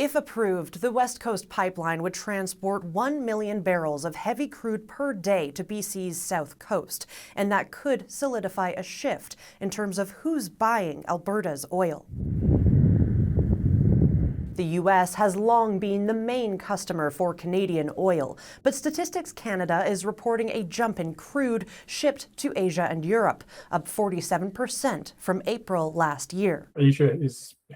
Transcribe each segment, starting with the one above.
If approved, the West Coast pipeline would transport 1 million barrels of heavy crude per day to BC's south coast, and that could solidify a shift in terms of who's buying Alberta's oil. The U.S. has long been the main customer for Canadian oil, but Statistics Canada is reporting a jump in crude shipped to Asia and Europe, up 47% from April last year. Asia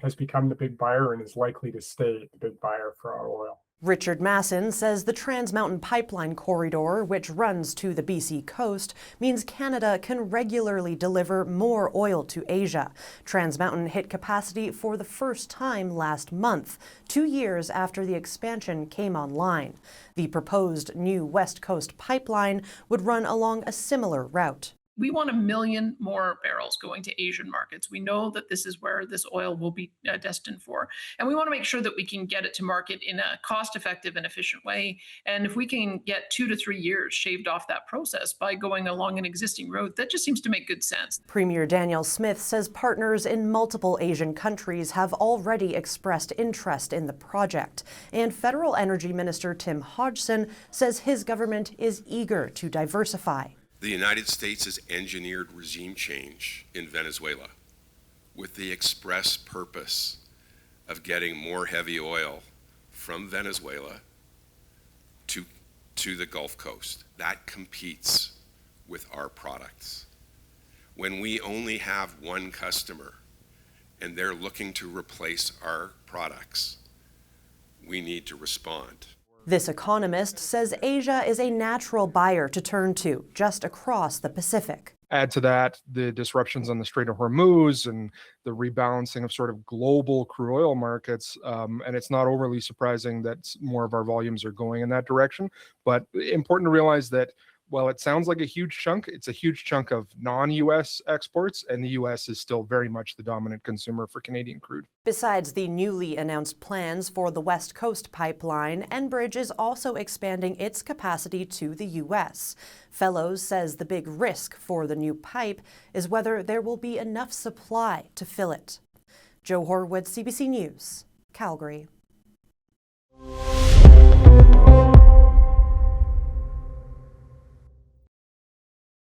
has become the big buyer and is likely to stay the big buyer for our oil. Richard Masson says the Trans Mountain Pipeline corridor, which runs to the BC coast, means Canada can regularly deliver more oil to Asia. Trans Mountain hit capacity for the first time last month, 2 years after the expansion came online. The proposed new West Coast pipeline would run along a similar route. We want 1 million more barrels going to Asian markets. We know that this is where this oil will be destined for. And we want to make sure that we can get it to market in a cost-effective and efficient way. And if we can get 2 to 3 years shaved off that process by going along an existing road, that just seems to make good sense. Premier Danielle Smith says partners in multiple Asian countries have already expressed interest in the project. And Federal Energy Minister Tim Hodgson says his government is eager to diversify. The United States has engineered regime change in Venezuela with the express purpose of getting more heavy oil from Venezuela to the Gulf Coast. That competes with our products. When we only have one customer and they're looking to replace our products, we need to respond. This economist says Asia is a natural buyer to turn to, just across the Pacific. Add to that the disruptions on the Strait of Hormuz and the rebalancing of sort of global crude oil markets. And it's not overly surprising that more of our volumes are going in that direction. But important to realize that while it sounds like a huge chunk, it's a huge chunk of non-U.S. exports, and the U.S. is still very much the dominant consumer for Canadian crude. Besides the newly announced plans for the West Coast pipeline, Enbridge is also expanding its capacity to the U.S. Fellows says the big risk for the new pipe is whether there will be enough supply to fill it. Jo Horwood, CBC News, Calgary.